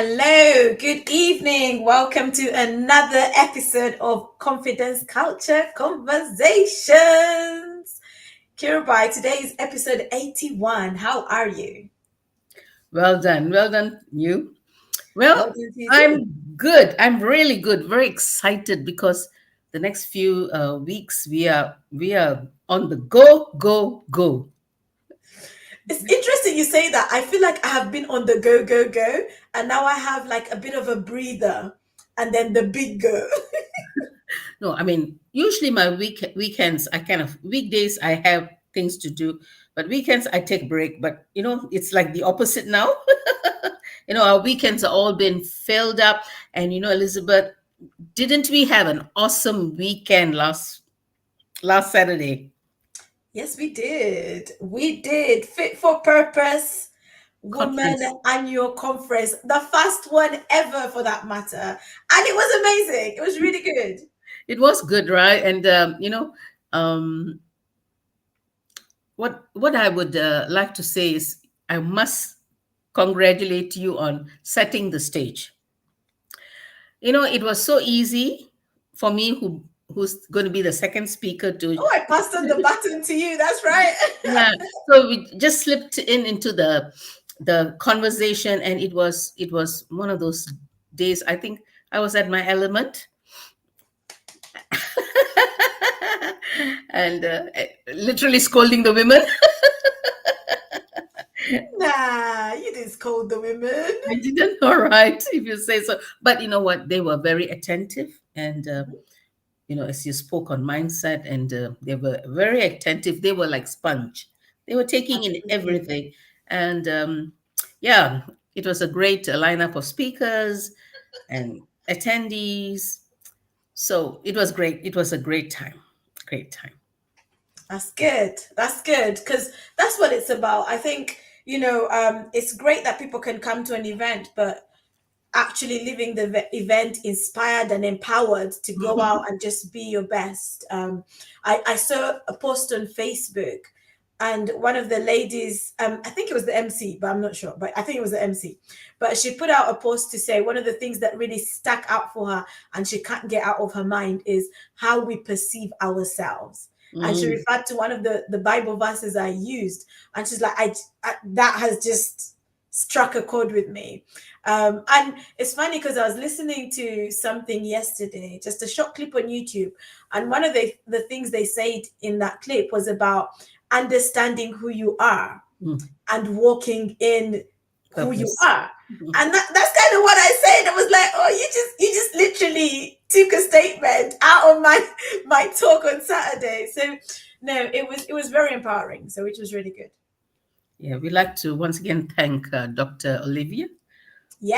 Hello, good evening. Welcome to another episode of Confidence Culture Conversations. Kirubai, today is episode 81. How are you? Well done, you. Well Well, done to you too. I'm good. I'm really good. Very excited because the next few weeks we are on the go. It's interesting you say that. I feel like I have been on the go, go, go, and now I have like a bit of a breather and then the big go. No, I mean usually my weekends I kind of weekdays I have things to do, but weekends I take break. But it's like the opposite now. Our weekends are all been filled up, and Elizabeth, didn't we have an awesome weekend last Saturday? Yes, we did. We did. Fit for Purpose Woman Conference. Annual Conference, the first one ever for that matter. And it was amazing. It was really good. It was good, right? And um, what I would like to say is I must congratulate you on setting the stage. It was so easy for me, who's going to be the second speaker to. Oh, I passed on the baton to you. That's right. Yeah. So we just slipped into the conversation, and it was one of those days. I think I was at my element. And literally scolding the women. Nah, you didn't scold the women. I didn't. All right, if you say so. But you know what? They were very attentive, and as you spoke on mindset, and they were very attentive. They were like sponge. They were taking in Absolutely. everything, and yeah, it was a great lineup of speakers and attendees. So it was great. It was a great time. Great time. That's good. That's good because that's what it's about. I think, it's great that people can come to an event, but actually living the event inspired and empowered to go out and just be your best. I saw a post on Facebook, and one of the ladies, I think it was the MC, but I'm not sure, but I think it was the MC. But she put out a post to say one of the things that really stuck out for her and she can't get out of her mind is how we perceive ourselves. And she Mm. referred to one of the Bible verses I used, and she's like, that has just struck a chord with me. And it's funny because I was listening to something yesterday, just a short clip on YouTube, and one of the things they said in that clip was about understanding who you are Mm. and walking in who you Purpose. are. And that's kind of what I said. I was like, oh, you just literally took a statement out of my talk on Saturday. So no, it was very empowering. So which was really good. Yeah, we like to once again thank Dr. Olivia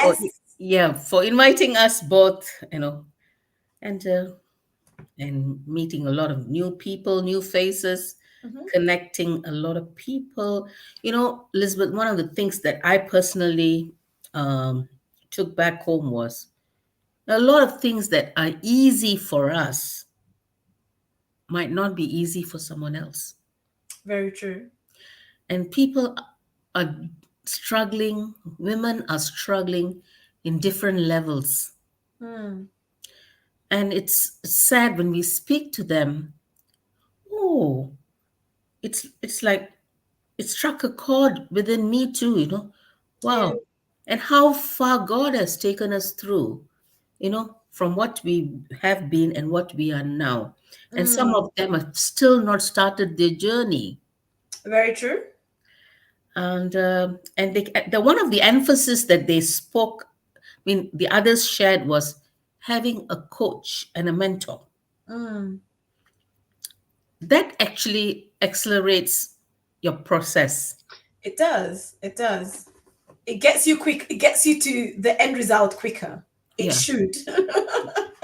for Yes. for inviting us both, and meeting a lot of new people, new faces, Mhm. connecting a lot of people. Elizabeth, one of the things that I personally took back home was a lot of things that are easy for us might not be easy for someone else. Very true. And people are struggling, women are struggling in different levels. Hmm. And it's sad when we speak to them. Oh, it's like it struck a chord within me too. Yeah. Wow. And how far God has taken us through, from what we have been and what we are now. And some Mm. of them have still not started their journey. Very true. And the one of the emphasis that they spoke, I mean, the others shared, was having a coach and a mentor. Mm. That actually accelerates your process. It does. It does. It gets you quick. It gets you to the end result quicker. It Yeah, should.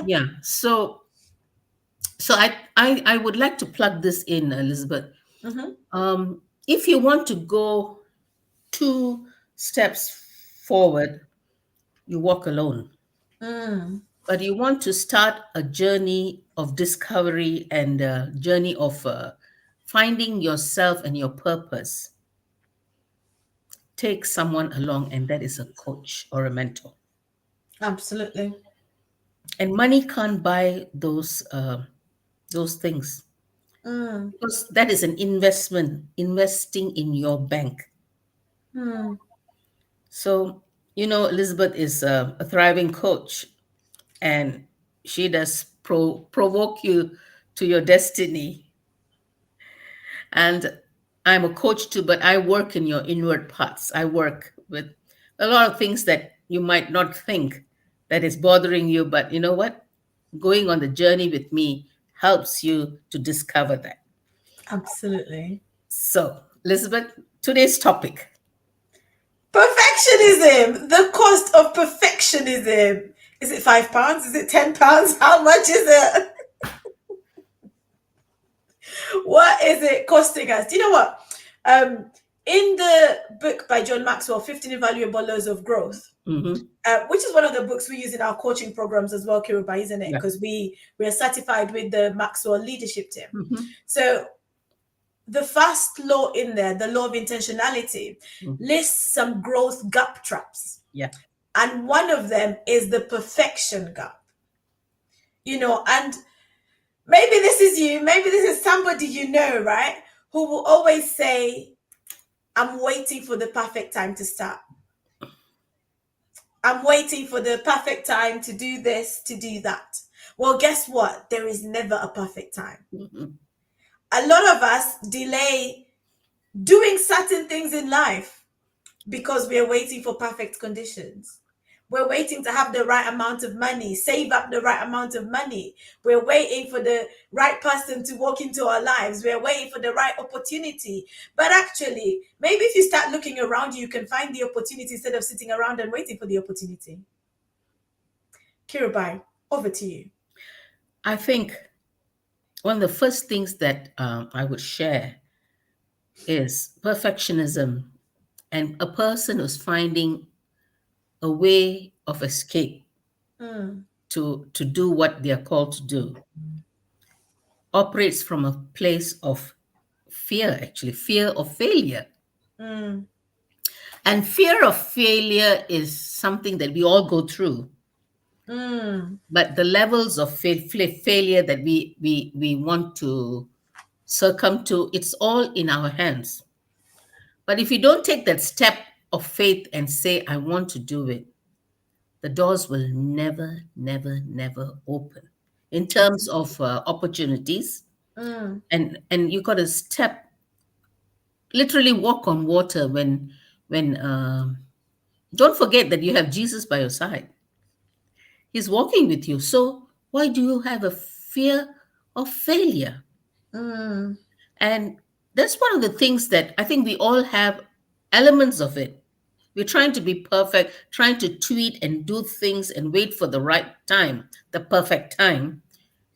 yeah. So I would like to plug this in, Elizabeth. Mhm. If you want to go 2 steps forward, you walk alone. Mm. But you want to start a journey of discovery and a journey of finding yourself and your purpose, take someone along, and that is a coach or a mentor. Absolutely. And money can't buy those things, Mm, because that is an investment, investing in your bank. mm, So, Elizabeth is a thriving coach, and she does provoke you to your destiny. And I'm a coach too, but I work in your inward parts. I work with a lot of things that you might not think that is bothering you, but you know what? Going on the journey with me helps you to discover that. absolutely. So, Elizabeth, today's topic. Perfectionism. The cost of perfectionism. Is it £5? Is it £10? How much is it? What is it costing us? Do you know what? Um, in the book by John Maxwell, 15 Invaluable Laws of Growth, Hmm. which is one of the books we use in our coaching programs as well, Kiruba, isn't it? Yeah. Because we are certified with the Maxwell leadership team. Hmm. So the first law in there, the law of intentionality, Hmm. lists some growth gap traps. Yeah. And one of them is the perfection gap. And maybe this is you, maybe this is somebody you know, right? Who will always say, I'm waiting for the perfect time to start. I'm waiting for the perfect time to do this, to do that. Well, guess what? There is never a perfect time. Hmm. A lot of us delay doing certain things in life because we're waiting for perfect conditions. We're waiting to have the right amount of money, save up the right amount of money. We're waiting for the right person to walk into our lives. We're waiting for the right opportunity. But actually, maybe if you start looking around you, you can find the opportunity instead of sitting around and waiting for the opportunity. Kirubai, over to you. I think one of the first things that I would share is perfectionism, and a person who's finding a way of escape Mm, to do what they are called to do, operates from a place of fear, actually, fear of failure. mm, And fear of failure is something that we all go through, mm, but the levels of failure that we want to succumb to, it's all in our hands. But if you don't take that step of faith and say, I want to do it, the doors will never, never, never open in terms of opportunities. mm, And you got to step, literally walk on water when don't forget that you have Jesus by your side. He's walking with you. So why do you have a fear of failure? mm, And that's one of the things that I think we all have elements of it. We're trying to be perfect, trying to tweet and do things and wait for the right time, the perfect time.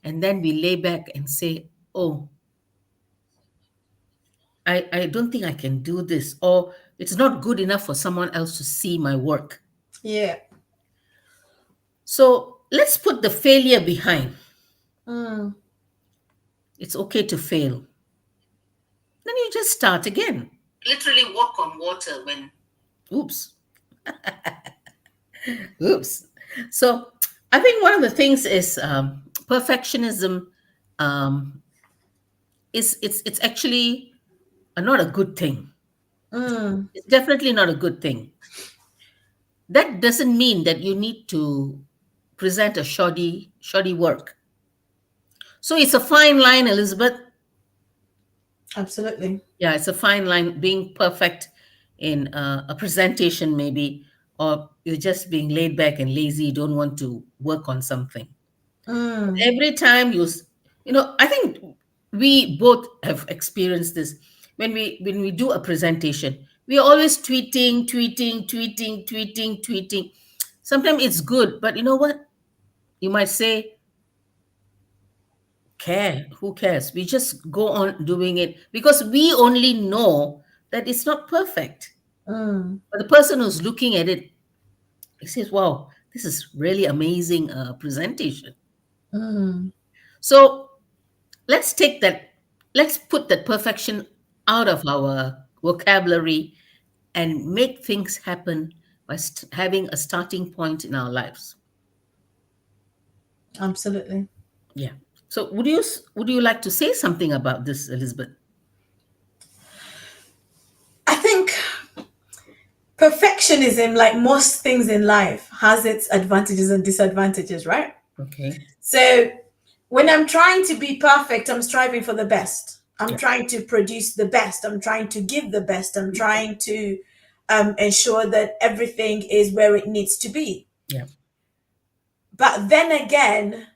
And then we lay back and say, oh, I don't think I can do this, or it's not good enough for someone else to see my work. yeah. So let's put the failure behind. Mm, It's okay to fail. Then you just start again. Literally walk on water when, oops, oops. So I think one of the things is perfectionism um, is it's actually not a good thing. mm, It's definitely not a good thing. That doesn't mean that you need to present a shoddy work. So it's a fine line, Elizabeth. absolutely. Yeah, it's a fine line, being perfect in a presentation, maybe, or you're just being laid back and lazy, you don't want to work on something. Mm, Every time I think we both have experienced this. When we do a presentation, we're always tweeting. Sometimes it's good, but you know what? You might say, care, who cares? We just go on doing it because we only know that it's not perfect. mm, But the person who's looking at it, he says, wow, this is really amazing presentation. mm, So let's take that, let's put that perfection out of our vocabulary and make things happen by having a starting point in our lives. Absolutely. Yeah. So would you like to say something about this, Elizabeth? I think perfectionism, like most things in life, has its advantages and disadvantages, right? Okay. So when I'm trying to be perfect, I'm striving for the best. I'm Yeah. trying to produce the best. I'm trying to give the best. I'm trying to ensure that everything is where it needs to be. Yeah. But then again,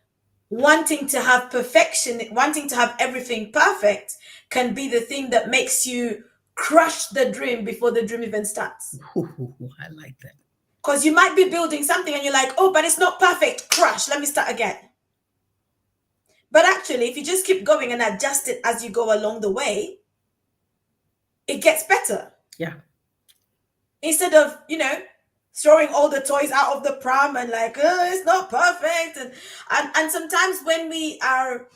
wanting to have perfection, wanting to have everything perfect, can be the thing that makes you crush the dream before the dream even starts. I like that. Because you might be building something and you're like, oh, but it's not perfect. Crush. Let me start again. But actually, if you just keep going and adjust it as you go along the way, it gets better. Yeah. Instead of, throwing all the toys out of the pram and like, oh, it's not perfect. And sometimes when we are,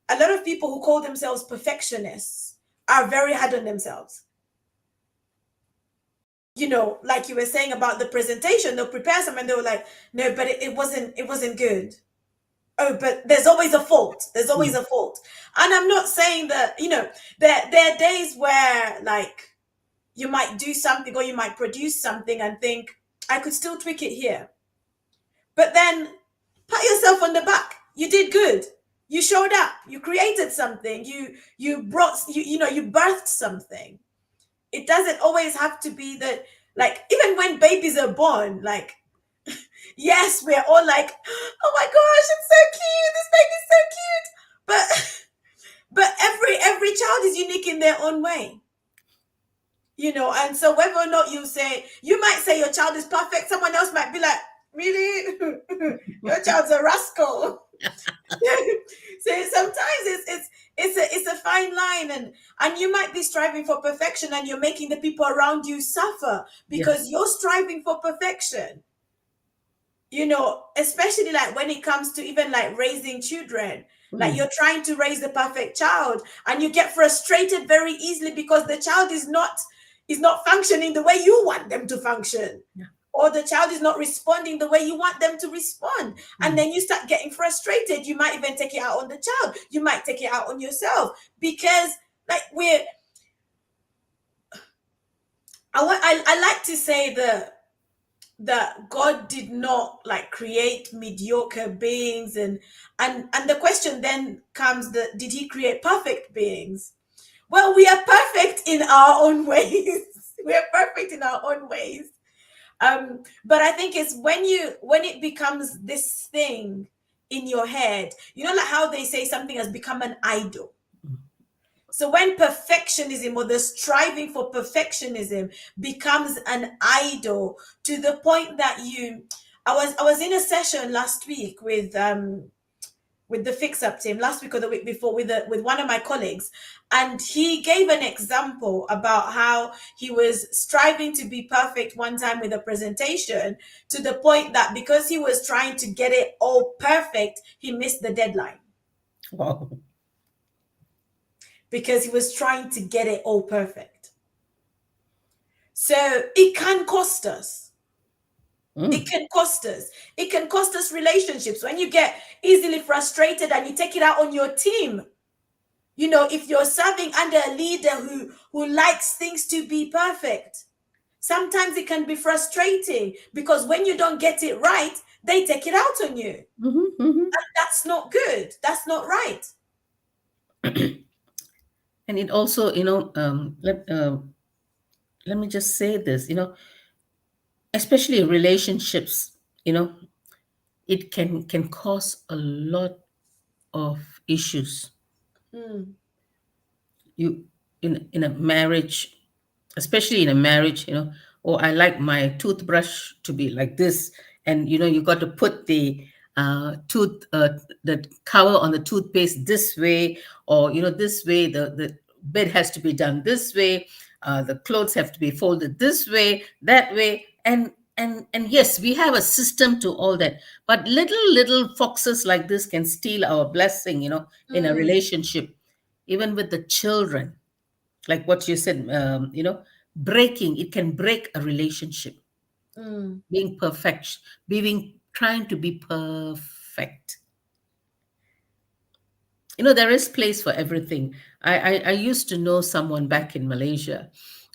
a lot of people who call themselves perfectionists are very hard on themselves. Like you were saying about the presentation, they'll prepare something and they were like, no, but it wasn't good. Oh, but there's always a fault. There's always Mm. a fault. And I'm not saying that, there are days where like you might do something or you might produce something and think, I could still tweak it here. But then pat yourself on the back. You did good. You showed up. You created something. You brought you birthed something. It doesn't always have to be that, like, even when babies are born, like, yes, we're all like, oh my gosh, it's so cute. This baby's so cute. But every child is unique in their own way. And so whether or not you might say your child is perfect, someone else might be like, really? Your child's a rascal. So sometimes it's a fine line, and you might be striving for perfection and you're making the people around you suffer Yes. because you're striving for perfection. Especially like when it comes to even like raising children, like Mm. you're trying to raise the perfect child and you get frustrated very easily because the child is not functioning the way you want them to function, Yeah. or the child is not responding the way you want them to respond. And Mm. then you start getting frustrated. You might even take it out on the child. You might take it out on yourself because, like, I like to say that God did not like create mediocre beings, and the question then comes, that did he create perfect beings? Well, we are perfect in our own ways. We are perfect in our own ways. But I think it's when it becomes this thing in your head, like how they say something has become an idol. Mm. So when perfectionism, or the striving for perfectionism, becomes an idol, to the point that I was in a session last week with the fix up team, last week or the week before, with one of my colleagues, and he gave an example about how he was striving to be perfect one time with a presentation, to the point that because he was trying to get it all perfect, he missed the deadline Wow. because he was trying to get it all perfect. So it can cost us. It Mm. can cost us. It can cost us relationships when you get easily frustrated and you take it out on your team. If you're serving under a leader who likes things to be perfect, sometimes it can be frustrating because when you don't get it right, they take it out on you. Mhm, mhm. That's not good. That's not right. And it also, let me just say this, especially in relationships, you know, it can cause a lot of issues. Mm, You in a marriage, especially in a marriage, oh, I like my toothbrush to be like this, and you got to put the cover on the toothpaste this way, or this way, the bed has to be done this way, the clothes have to be folded this way, that way, and yes, we have a system to all that, but little foxes like this can steal our blessing, in a mm, relationship, even with the children, like what you said, breaking, it can break a relationship. Mm. being perfect, being trying to be perfect. There is place for everything. I used to know someone back in Malaysia,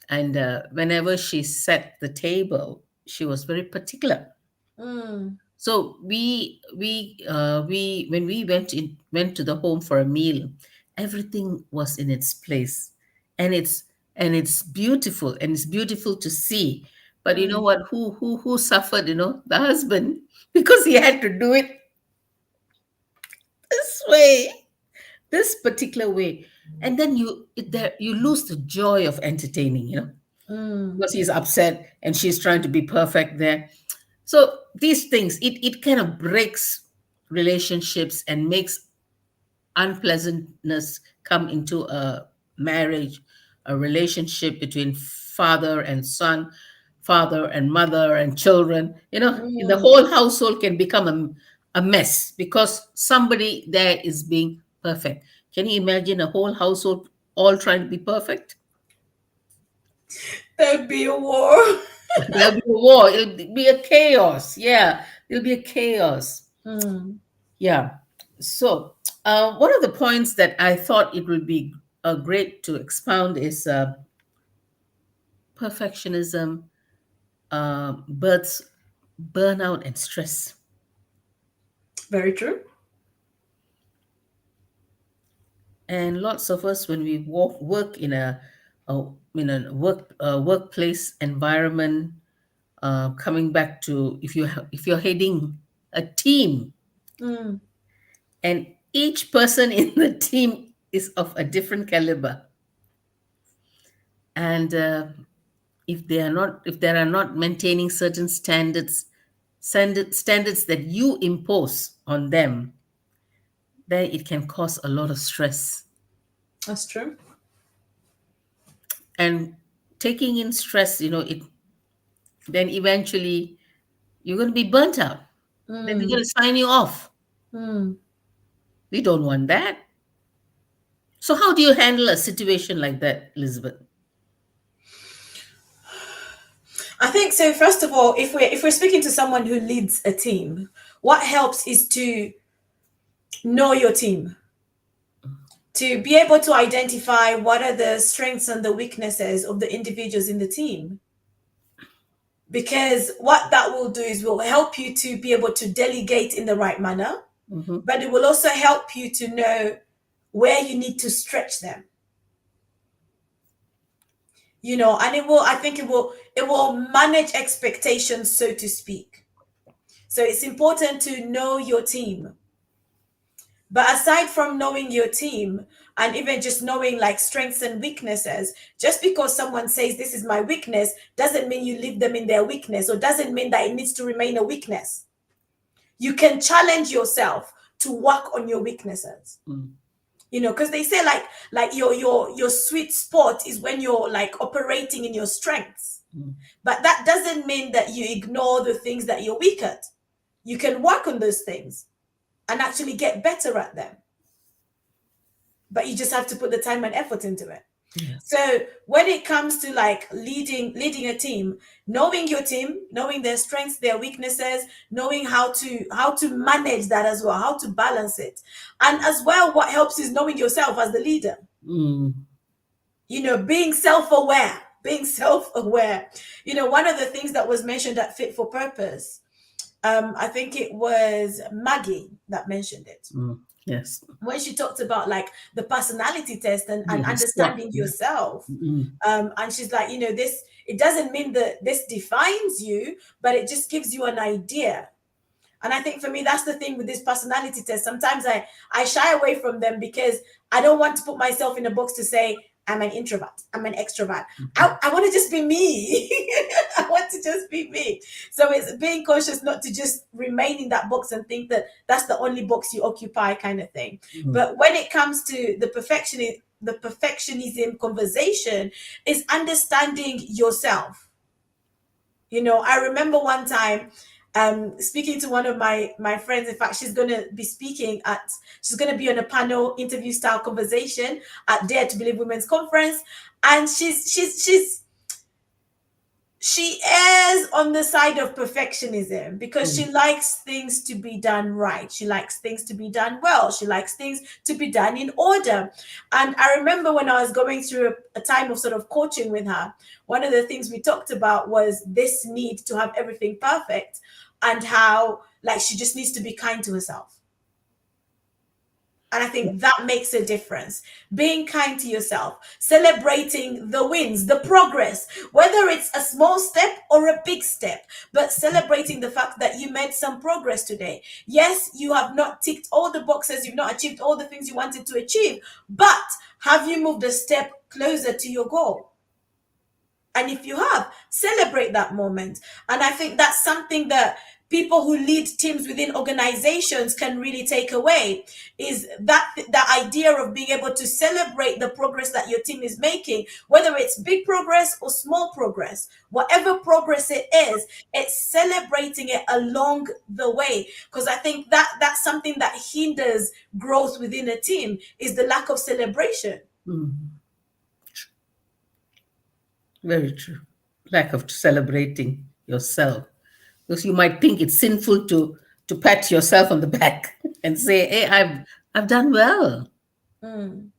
and whenever she set the table, she was very particular. Mm. So we when we went to the home for a meal, everything was in its place, and it's beautiful, and it's beautiful to see. But you know Mm. what? Who suffered? The husband, because he had to do it this way, this particular way, and then you lose the joy of entertaining. Mm. Because he's upset and she's trying to be perfect there. So these things, it kind of breaks relationships and makes unpleasantness come into a marriage, a relationship between father and son, father and mother and children. The Mm. whole household can become a mess because somebody there is being perfect. Can you imagine a whole household all trying to be perfect? There'd be a war. There'll be a war. It'll be a chaos. Yeah, it'll be a chaos. Mm. Yeah. So, one of the points that I thought it would be great to expound is perfectionism births burnout and stress. Very true. And lots of us, when we work a workplace environment, coming back to if you're heading a team, Mm. and each person in the team is of a different caliber, and if they are not maintaining certain standards that you impose on them, then it can cause a lot of stress. That's true. And taking in stress, it then eventually you're going to be burnt out. Then they're going Mm. to sign you off. Mm. We don't want that. So how do you handle a situation like that, Elizabeth? I think so. First of all, if we're speaking to someone who leads a team, what helps is to know your team, to be able to identify what are the strengths and the weaknesses of the individuals in the team. Because what that will do is will help you to be able to delegate in the right manner, Hmm. but it will also help you to know where you need to stretch them. And I think it will manage expectations, so to speak. So it's important to know your team. But aside from knowing your team and even just knowing like strengths and weaknesses, just because someone says this is my weakness doesn't mean you leave them in their weakness, or doesn't mean that it needs to remain a weakness. You can challenge yourself to work on your weaknesses. Mm. Because they say like your sweet spot is when you're like operating in your strengths. Mm. But that doesn't mean that you ignore the things that you're weak at. You can work on those things and actually get better at them, but you just have to put the time and effort into it. Yes. So when it comes to like leading a team, knowing your team, knowing their strengths, their weaknesses, knowing how to manage that as well, how to balance it. And as well, what helps is knowing yourself as the leader. Mm. Being self-aware, being self-aware. One of the things that was mentioned at Fit for Purpose, I think it was Maggie that mentioned it, Mm. Yes. when she talked about like the personality test and Yeah, the SWOT. understanding Yeah. yourself. Mm. And she's like, this, it doesn't mean that this defines you, but it just gives you an idea. And I think for me, that's the thing with this personality test. Sometimes I shy away from them because I don't want to put myself in a box to say I'm an introvert, I'm an extrovert. I want to just be me. I want to just be me. So it's being conscious not to just remain in that box and think that that's the only box you occupy, kind of thing. Mm. But when it comes to the perfectionism conversation, is understanding yourself. I remember one time speaking to one of my friends. In fact, she's gonna be on a panel interview style conversation at Dare to Believe Women's Conference. And she errs on the side of perfectionism because she Mm, likes things to be done right. She likes things to be done well. She likes things to be done in order. And I remember when I was going through a time of sort of coaching with her, one of the things we talked about was this need to have everything perfect and how, like, she just needs to be kind to herself. And I yeah. think that makes a difference. Being kind to yourself, celebrating the wins, the progress, whether it's a small step or a big step, but celebrating the fact that you made some progress today. Yes, you have not ticked all the boxes, you've not achieved all the things you wanted to achieve, but have you moved a step closer to your goal? And if you have, celebrate that moment. And I think that's something that people who lead teams within organizations can really take away, is that the idea of being able to celebrate the progress that your team is making, whether it's big progress or small progress, whatever progress it is, it's celebrating it along the way. Because I think that that's something that hinders growth within a team, is the lack of celebration. Mm, very true. Lack of celebrating yourself. Because you might think it's sinful to pat yourself on the back and say, "Hey, I've done well. Mm.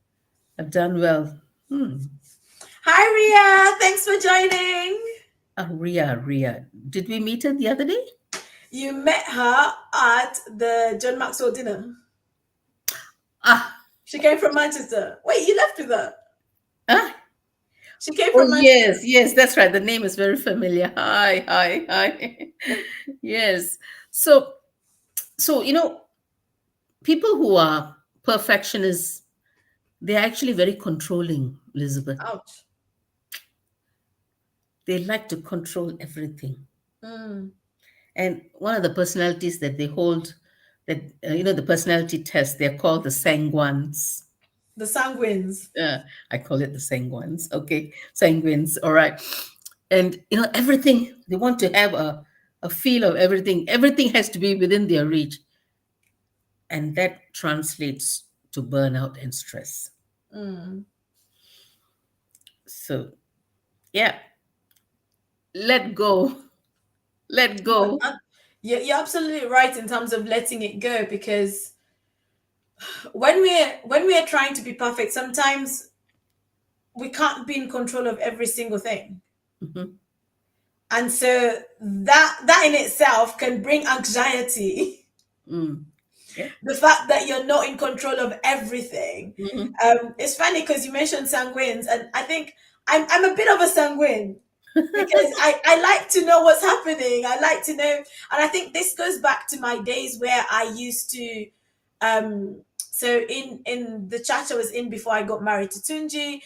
I've done well." Hmm. Hi, Ria. Thanks for joining. Ria. Did we meet her the other day? You met her at the John Maxwell dinner. Ah, She came from Manchester. Wait, you left with her. ah. She came Oh from Manchester. yes, that's right. The name is very familiar. Hi. Yes. So, people who are perfectionists, they're actually very controlling, Elizabeth. Ouch. They like to control everything. Mm. And one of the personalities that they hold, that the personality test, they're called the sanguines. The sanguines. I call it the sanguines. Okay, sanguines. All right. And everything, they want to have a feel of everything. Everything has to be within their reach, and that translates to burnout and stress. Mm. So yeah, let go, let No, go. you're absolutely right in terms of letting it go, because when we're trying to be perfect, sometimes we can't be in control of every single thing. Mhm. And so that in itself can bring anxiety. Mm. Yeah. The fact that you're not in control of everything. Mhm. It's funny because you mentioned sanguines, and I think I'm a bit of a sanguine, because I like to know what's happening. I like to know, and I think this goes back to my days where I used to. So in the church I was in before I got married to Tunji,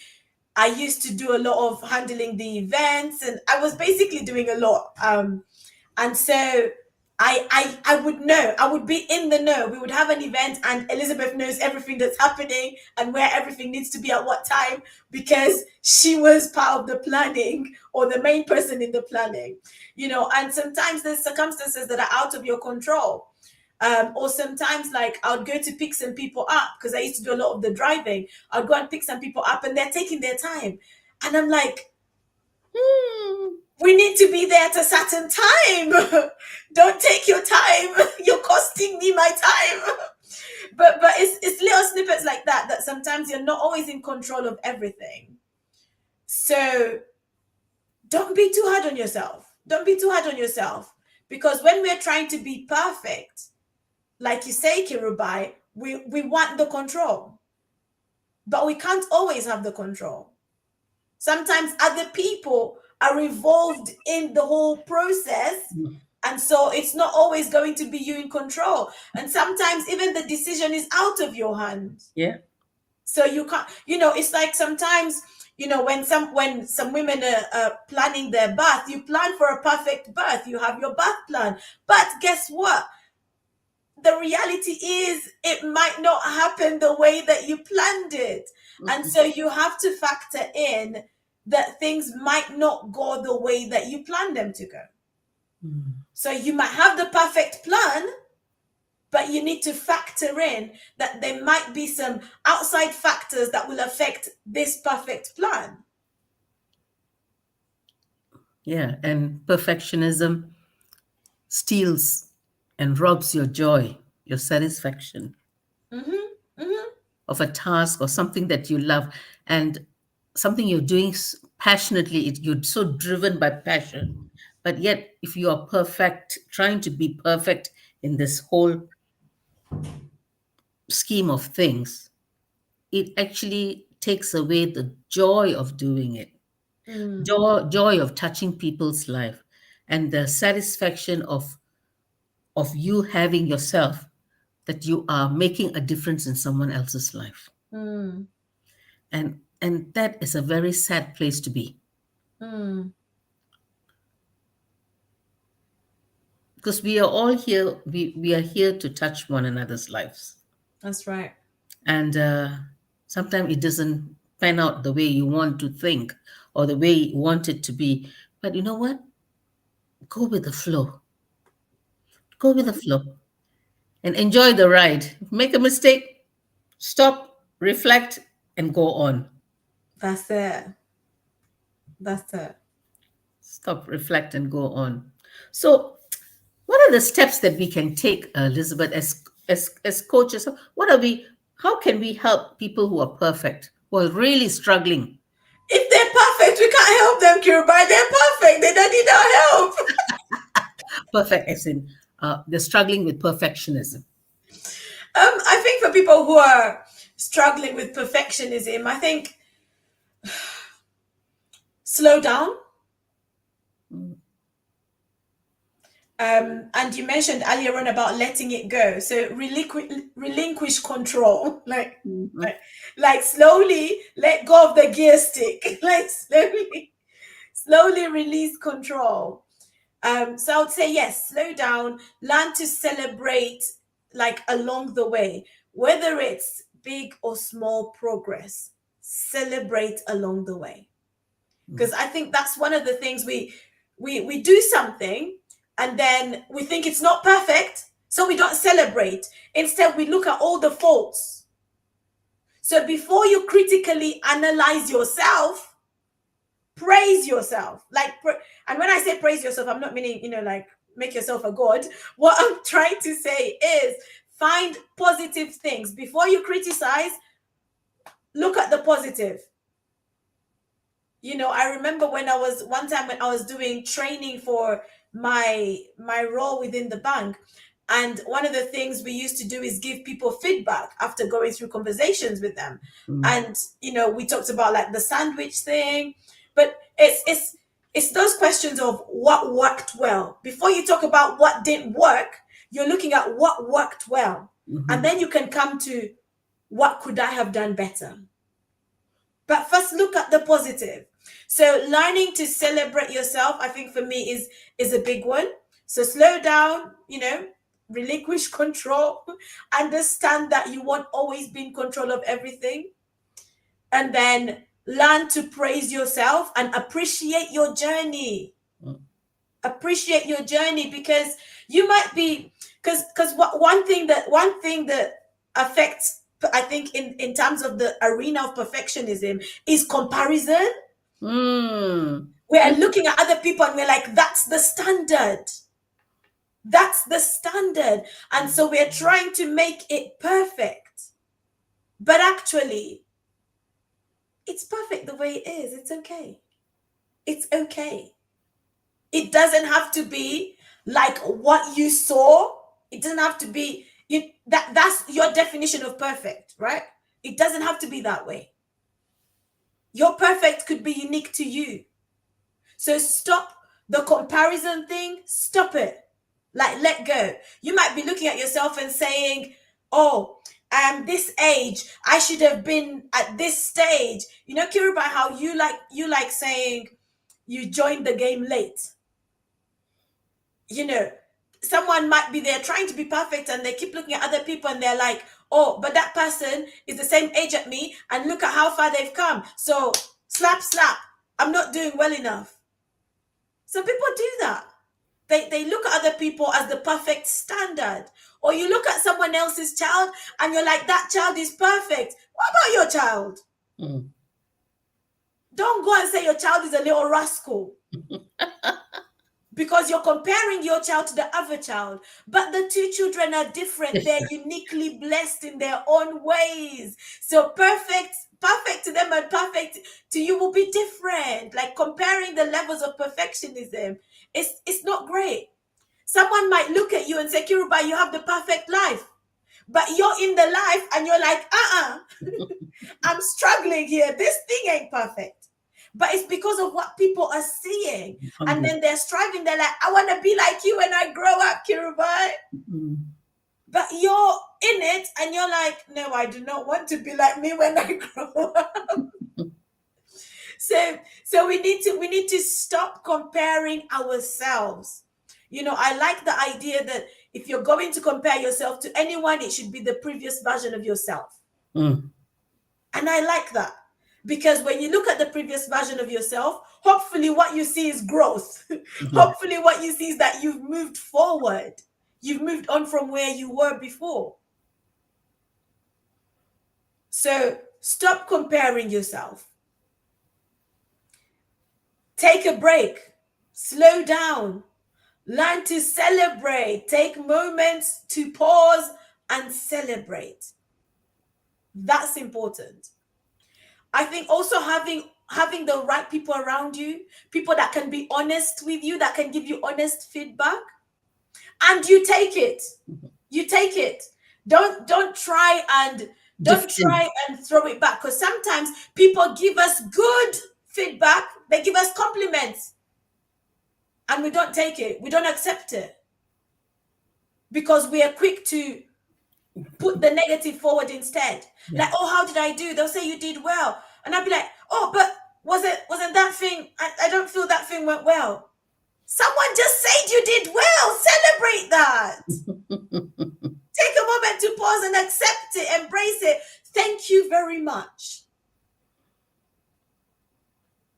I used to do a lot of handling the events, and I was basically doing a lot. And so I would know, I would be in the know. We would have an event, and Elizabeth knows everything that's happening and where everything needs to be at what time, because she was part of the planning, or the main person in the planning. And sometimes there's circumstances that are out of your control. Or sometimes, like, I would go to pick some people up because I used to do a lot of the driving. I'd go and pick some people up, and they're taking their time, and I'm like, Hmm. we need to be there at a certain time. Don't take your time. You're costing me my time. But it's little snippets like that sometimes you're not always in control of everything. So don't be too hard on yourself. Don't be too hard on yourself. Because when we're trying to be perfect, like you say, Kirubai, we want the control. But we can't always have the control. Sometimes other people are involved in the whole process. Mm. And so it's not always going to be you in control. And sometimes even the decision is out of your hands. Yeah. So you can't, it's like sometimes, when some women are planning their birth, you plan for a perfect birth, you have your birth plan. But guess what? The reality is it might not happen the way that you planned it. And Mhm. so you have to factor in that things might not go the way that you planned them to go. Mm. So you might have the perfect plan, but you need to factor in that there might be some outside factors that will affect this perfect plan. Yeah, and perfectionism steals and robs your joy, your satisfaction Mm-hmm. Mm-hmm. of a task or something that you love, and something you're doing passionately. You're so driven by passion. But yet, if you are perfect, trying to be perfect in this whole scheme of things, it actually takes away the joy of doing it, Mm. joy of touching people's life, and the satisfaction of you having yourself, that you are making a difference in someone else's life. Mm. And that is a very sad place to be, Mm. because we are all here, we are here to touch one another's lives. That's right. And sometimes it doesn't pan out the way you want to think or the way you want it to be. But you know what? Go with the flow. Go with the flow and enjoy the ride. Make a mistake, stop, reflect, and go on. That's it. That's it. Stop, reflect, and go on. So, what are the steps that we can take, Elizabeth, as coaches? What are we? How can we help people who are perfect, who are really struggling? If they're perfect, we can't help them, Kirubai. They're perfect. They don't need our help. Perfect, as in they're struggling with perfectionism. I think for people who are struggling with perfectionism, I think slow down. Mm, And you mentioned earlier on about letting it go. So relinquish control, mhm, like, like slowly let go of the gear stick, like slowly release control. So I would say yes, slow down, learn to celebrate like along the way, whether it's big or small progress. Celebrate along the way, mm, because I think that's one of the things we do something and then we think it's not perfect, so we don't celebrate. Instead, we look at all the faults. So before you critically analyze yourself, praise yourself. And when I say praise yourself, I'm not meaning, like make yourself a god. What I'm trying to say is find positive things before you criticize. Look at the positive. I remember when I was one time when I was doing training for my role within the bank, and one of the things we used to do is give people feedback after going through conversations with them. mm, And we talked about like the sandwich thing, but it's those questions of what worked well. Before you talk about what didn't work, you're looking at what worked well, and mhm, then you can come to what could I have done better. But first, look at the positive. So learning to celebrate yourself, I think for me is a big one. So slow down, relinquish control, understand that you won't always be in control of everything, and then learn to praise yourself and appreciate your journey. mm, Appreciate your journey, because you might be, because one thing that affects, I think, in terms of the arena of perfectionism, is comparison. mm, We are looking at other people and we're like, that's the standard. That's the standard. And so we're trying to make it perfect. But actually, it's perfect the way it is. It's okay. It's okay. It doesn't have to be like what you saw. It doesn't have to be that's your definition of perfect, right? It doesn't have to be that way. Your perfect could be unique to you. So stop the comparison thing, stop it. Like let go. You might be looking at yourself and saying, "Oh, this age, I should have been at this stage." Kiruba, how you like saying you joined the game late. You know, Someone might be there trying to be perfect and they keep looking at other people and they're like, "Oh, but that person is the same age at me and look at how far they've come. So, slap slap. I'm not doing well enough." Some people do that. They look at other people as the perfect standard. Or you look at someone else's child and you're like, "That child is perfect." What about your child? mm. Don't go and say your child is a little rascal. because you're comparing your child to the other child. But the two children are different. They're Different. uniquely blessed in their own ways. So perfect to them and perfect to you will be different. Like comparing the levels of perfectionism, it's not great. Someone might look at you and say, Kiruba, you have the perfect life. But you're in the life and you're like, I'm struggling here. This thing ain't perfect. But it's because of what people are seeing. On And you. then they're striving. They're like, I want to be like you when I grow up, Kirubai. Mm. But you're in it and you're like, no, I do not want to be like me when I grow up. So we need to stop comparing ourselves. I like the idea that if you're going to compare yourself to anyone, it should be the previous version of yourself. Mm. And I like that because when you look at the previous version of yourself, hopefully what you see is growth. Yeah. Hopefully what you see is that you've moved forward. You've moved on from where you were before. So stop comparing yourself. Take a break. Slow down. Learn to celebrate. Take moments to pause and celebrate. That's important. I think also having the right people around you, people that can be honest with you, that can give you honest feedback, and you take it. You take it. Don't try and don't Defend. try and throw it back, because sometimes people give us good feedback, they give us compliments, and we don't take it. We don't accept it because we are quick to put the negative forward instead. Yeah. Like, oh, how did I do? They'll say you did well. And I'll be like, oh, but wasn't that thing, I don't feel that thing went well. Someone just said you did well. Celebrate that. Take a moment to pause and accept it, embrace it. Thank you very much.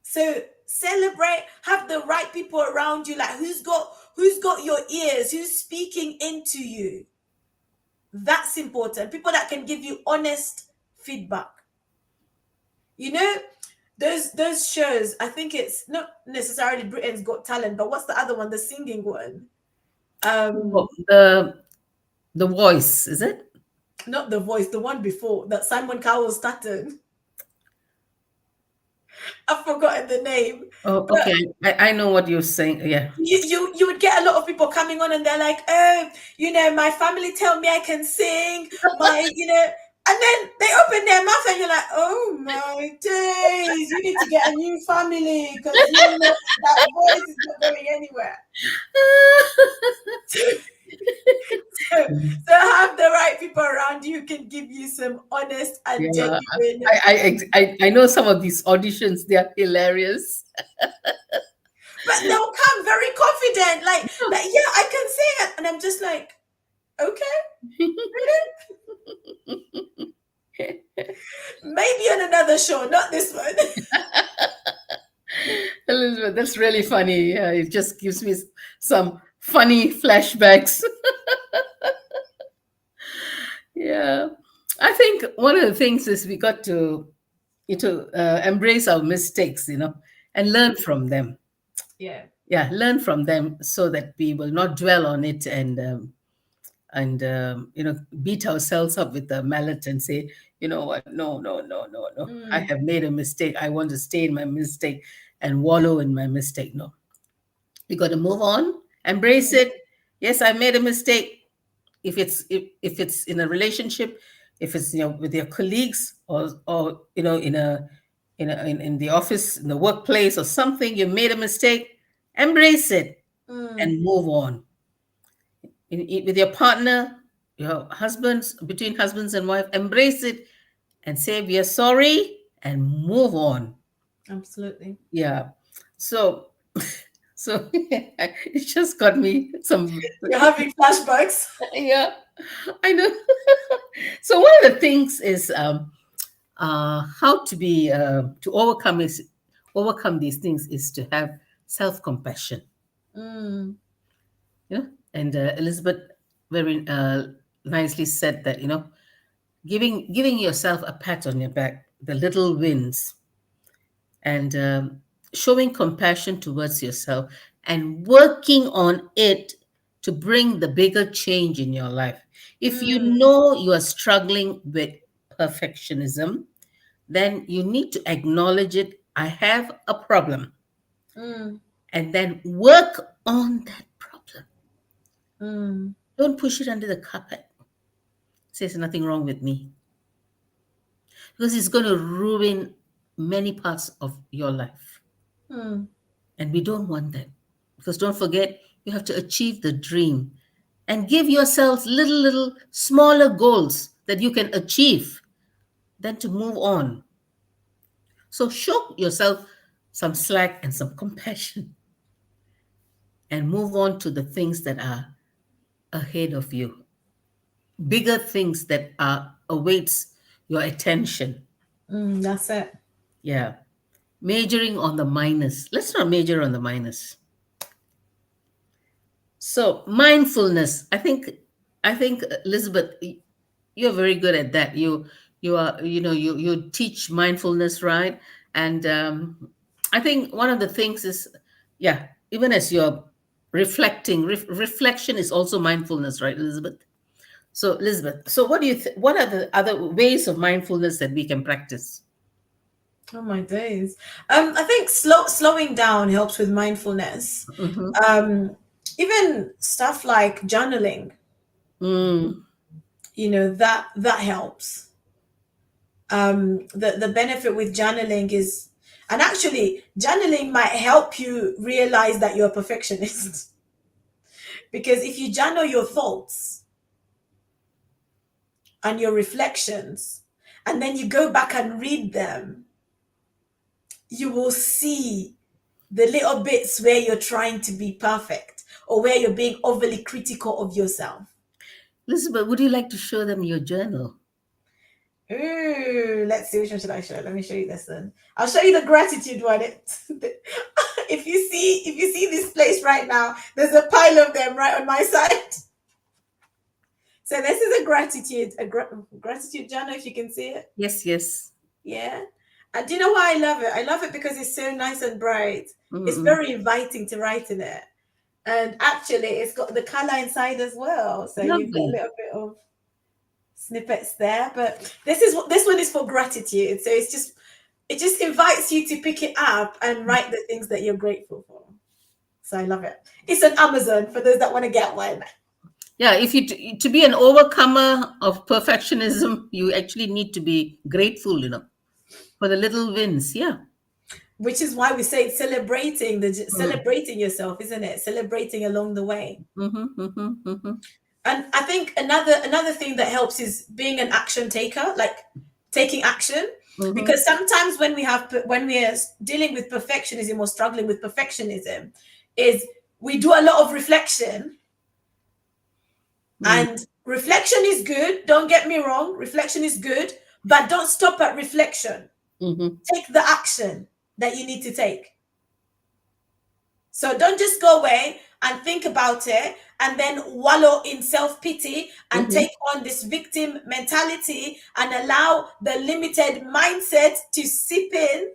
So celebrate, have the right people around you, like who's got your ears, who's speaking into you. That's important. People that can give you honest feedback. You know, those shows, I think it's not necessarily Britain's Got Talent, but what's the other one? The singing one. Oh, Um, the voice, is it? Not The Voice, the one before that Simon Cowell started. I've forgotten the name. Oh, But okay. I know what you're saying. Yeah. you would get a lot of people coming on and they're like, oh, my family tell me I can sing, and then they open their mouth and you're like, oh my days, you need to get a new family because that voice is not going anywhere. So have the right people around you who can give you some honest and Yeah. genuine I know some of these auditions. They are hilarious. but they'll come very confident, like yeah, I can sing it. And I'm just like, okay, maybe on another show, not this one. Elizabeth, that's really funny. Yeah, it just gives me some funny flashbacks. Yeah. I think one of the things is we got to embrace our mistakes, and learn from them. Yeah. Yeah, learn from them so that we will not dwell on it and beat ourselves up with the mallet and say, you know what, no, no, no, no, no, I Mm, have made a mistake, I want to stay in my mistake and wallow in my mistake. No, we got to move on, embrace mm, it. Yes, I made a mistake. If it's in a relationship, if it's with your colleagues, or in the office, in the workplace or something, you made a mistake, embrace it mm. and move on. With your partner, your husbands, between husbands and wife, embrace it and say we are sorry and move on. Absolutely. Yeah. So so it just got me some. You're having flashbacks. Yeah, I know. So one of the things is how to overcome these things is to have self-compassion. Mm, And Elizabeth very nicely said that, giving yourself a pat on your back, the little wins, and showing compassion towards yourself, and working on it to bring the bigger change in your life. If you Mm, know you are struggling with perfectionism, then you need to acknowledge it. I have a problem, mm, and then work on that problem. mm, Don't push it under the carpet. Say there's nothing wrong with me, because it's going to ruin many parts of your life. mm, And we don't want that. Because don't forget, you have to achieve the dream and give yourself little, smaller goals that you can achieve, then to move on. So show yourself some slack and some compassion and move on to the things that are ahead of you, bigger things that are awaits your attention. that's it. Yeah. Majoring on the minus. Let's not major on the minus. So mindfulness, I think Elizabeth, you're very good at that. You are, you teach mindfulness, right? And I think one of the things is, yeah, even as you're reflecting, reflection is also mindfulness, right, Elizabeth? So Elizabeth, so what do you what are the other ways of mindfulness that we can practice? Oh my days. I think slowing down helps with mindfulness. Mm-hmm. Um, even stuff like journaling, Mm, that helps. The benefit with journaling is, and actually, journaling might help you realize that you're a perfectionist. Because if you journal your thoughts and your reflections, and then you go back and read them, you will see the little bits where you're trying to be perfect or where you're being overly critical of yourself. Elizabeth, would you like to show them your journal? Ooh, let's see, which one should I show? Let me show you this one. I'll show you the gratitude one. If you see this place right now, there's a pile of them right on my side. So this is a gratitude, gratitude journal. If you can see it, Yes, yes. yeah. And do you know why I love it? I love it because it's so nice and bright. It's Mm-mm. very inviting to write in it, and actually, it's got the color inside as well. So you've got a Lovely. little bit of snippets there. But this one is for gratitude. So it just invites you to pick it up and write the things that you're grateful for. So I love it. It's on Amazon for those that want to get one. Yeah, if you to be an overcomer of perfectionism, you actually need to be grateful, for the little wins. Yeah. Which is why we say celebrating Mm. celebrating yourself, isn't it? Celebrating along the way. Mm-hmm, mm-hmm, mm-hmm, And I think another thing that helps is being an action taker, like taking action. mm-hmm, Because sometimes when we are dealing with perfectionism or struggling with perfectionism, is we do a lot of reflection, mm, and reflection is good. Don't get me wrong, reflection is good, but don't stop at reflection. mm-hmm, Take the action that you need to take. So don't just go away and think about it and then wallow in self pity and mm-hmm. take on this victim mentality and allow the limited mindset to seep in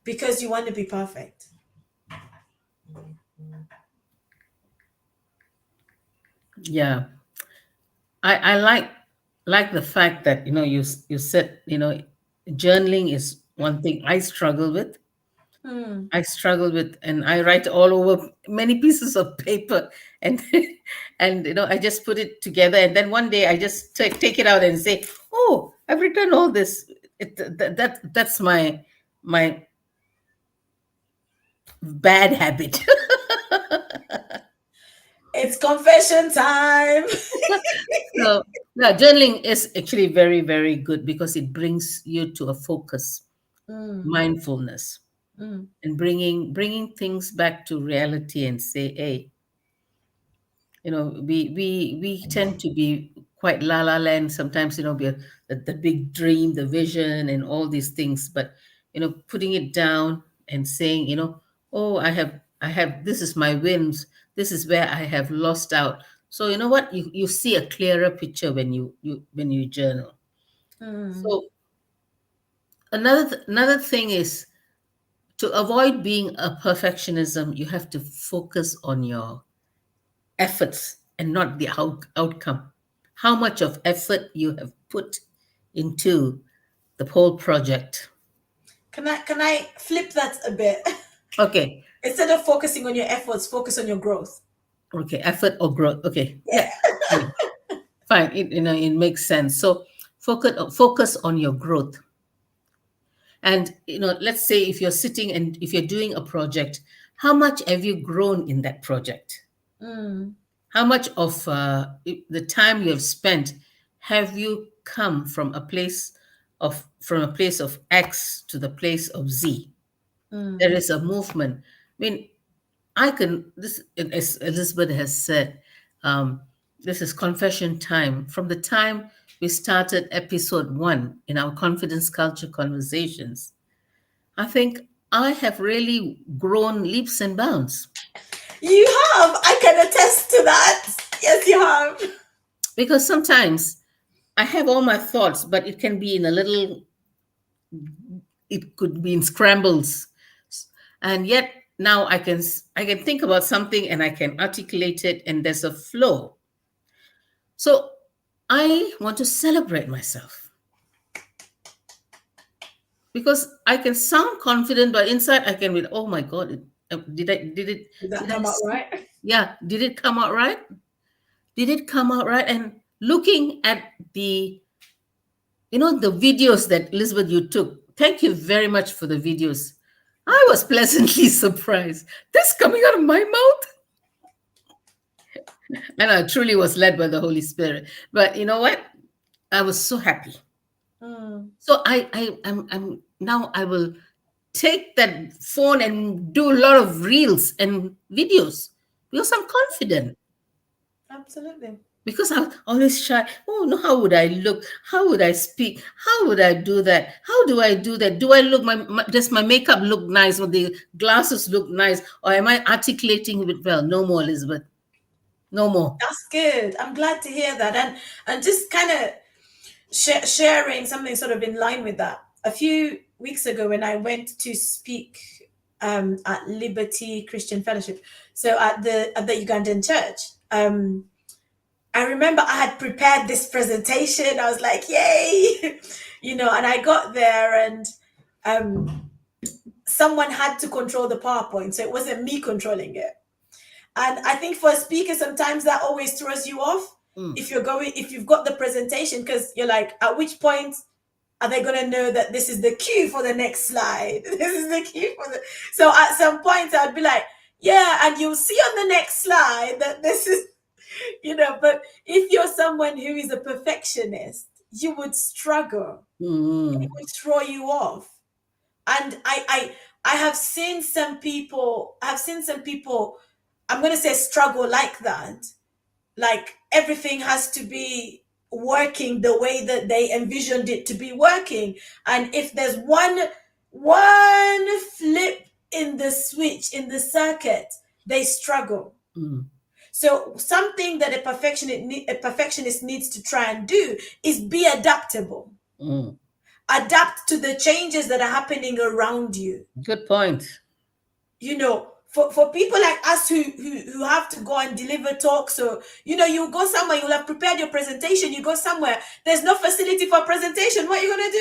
because you want to be perfect. Yeah. I like the fact that you said journaling is one thing I struggle with. Hmm. And I write all over many pieces of paper, and and I just put it together, and then one day I just take it out and say, "Oh, I've written all this." That's my bad habit. It's confession time. So yeah, journaling is actually very, very good because it brings you to a focus, Mm, mindfulness, mm, and bringing things back to reality and say, "Hey, we tend to be quite la la land sometimes. We're the big dream, the vision, and all these things, but putting it down and saying, oh, I have this is my wins, this is where I have lost out. So you know what, you see a clearer picture when you journal. mm, So another thing is To avoid being a perfectionism, you have to focus on your efforts and not the outcome. How much of effort you have put into the whole project. Can I flip that a bit? Okay, Instead of focusing on your efforts, focus on your growth. okay, effort or growth. Okay, yeah, Yeah. fine, fine. It makes sense. So focus on your growth. And let's say if you're sitting and if you're doing a project, how much have you grown in that project? Mm, How much of the time you have spent have you come from a place of X to the place of Z? There mm. is a movement. I mean, I can this as Elizabeth has said, this is confession time. From the time we started episode 1 in our confidence culture conversations, I think I have really grown leaps and bounds. You have. I can attest to that. Yes, you have. Because sometimes I have all my thoughts, but it can be in a little, it could be in scrambles. And yet now I can think about something and I can articulate it and there's a flow. So I want to celebrate myself because I can sound confident, but inside I can be, oh my God, Did that did I, come out speak? right? Yeah, did it come out right? Did it come out right? And looking at the videos that Elizabeth you took, thank you very much for the videos. I was pleasantly surprised. This coming out of my mouth, and I truly was led by the Holy Spirit. But you know what? I was so happy. Mm. So I'm now I will take that phone and do a lot of reels and videos because I'm confident. Absolutely. Because I was always shy. Oh no, how would I look? How would I speak? How would I do that? How do I do that? Do I look does my makeup look nice or the glasses look nice? Or am I articulating it well? No more, Elizabeth. No more. That's good. I'm glad to hear that. And just kind of sharing something sort of in line with that. A few weeks ago, when I went to speak at Liberty Christian Fellowship, so at the Ugandan church, I remember I had prepared this presentation. I was like, "Yay!" And I got there, and um, someone had to control the PowerPoint, so it wasn't me controlling it. And I think for a speaker, sometimes that always throws you off Mm, if you've got the presentation, because you're like, at which point are they going to know that this is the cue for the next slide? This is the cue for the. So at some point, I'd be like, yeah, and you'll see on the next slide that this is, but if you're someone who is a perfectionist, you would struggle. It mm, would throw you off. And I have seen some people, I'm going to say struggle like that. Like everything has to be working the way that they envisioned it to be working. And if there's one flip in the switch in the circuit, they struggle. mm, So something that a perfectionist needs to try and do is be adaptable. mm. Adapt to the changes that are happening around you. Good point. For people like us who have to go and deliver talks, or you go somewhere, you'll have prepared your presentation, you go somewhere, there's no facility for presentation. What are you going to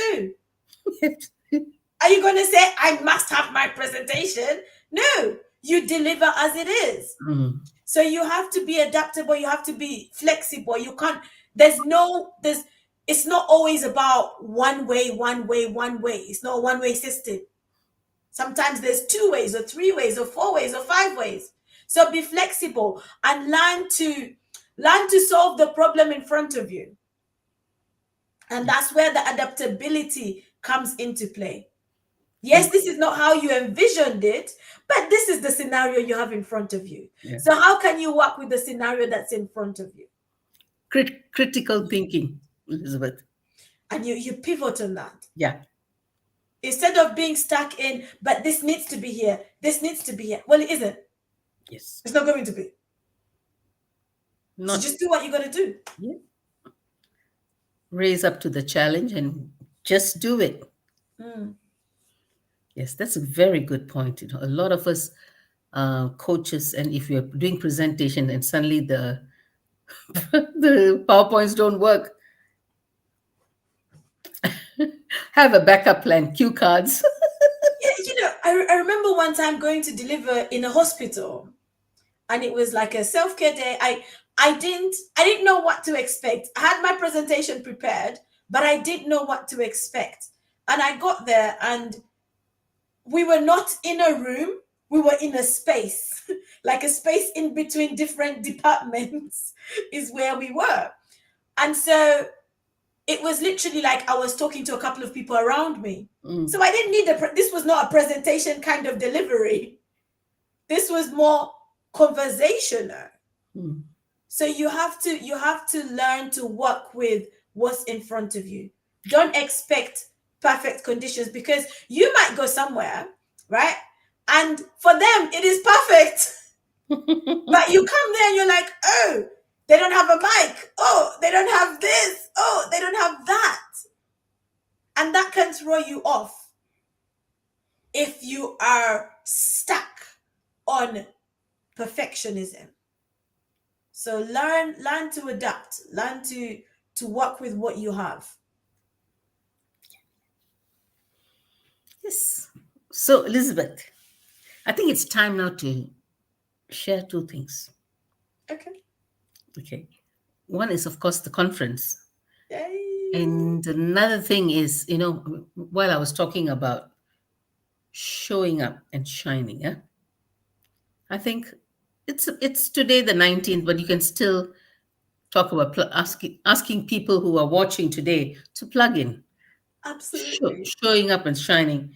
do? Are you going to say, I must have my presentation? No, you deliver as it is. Mm, So you have to be adaptable, you have to be flexible. You can't, there's it's not always about one way, one way, one way. It's not a one-way system. Sometimes there's two ways or three ways or four ways or five ways. So be flexible and learn to solve the problem in front of you. And that's where the adaptability comes into play. mm, Yes, this is not how you envisioned it, but this is the scenario you have in front of you. yeah. So how can you work with the scenario that's in front of you? Critical thinking, Elizabeth. And you pivot on that. Yeah. Instead of being stuck in, but this needs to be here, this needs to be here. Well, it isn't. Yes. It's not going to be. So Not. just do what you got to do. Yeah. Raise up to the challenge and just do it. Mm. Yes, that's a very good point. A lot of us coaches, and if you're doing presentation and suddenly the the PowerPoints don't work, have a backup plan, cue cards. Yeah, I remember one time going to deliver in a hospital, and it was like a self-care day. I didn't know what to expect. I had my presentation prepared, but I didn't know what to expect. And I got there, and we were not in a room, we were in a space. Like a space in between different departments is where we were. And so it was literally like I was talking to a couple of people around me. Mm, So I didn't need this was not a presentation kind of delivery. This was more conversational. mm, So you have to learn to work with what's in front of you. Don't expect perfect conditions, because you might go somewhere, right? And for them it is perfect. But you come there and you're like, oh, they don't have a mic. Oh, they don't have this. Oh, they don't have that. And that can throw you off if you are stuck on perfectionism. So learn to adapt, learn to work with what you have. yes. So, Elizabeth, I think it's time now to share two things. Okay. Okay. One is, of course, the conference. Yay. And another thing is, while I was talking about showing up and shining, yeah, I think it's today the 19th, but you can still talk about asking people who are watching today to plug in, Absolutely. showing up and shining.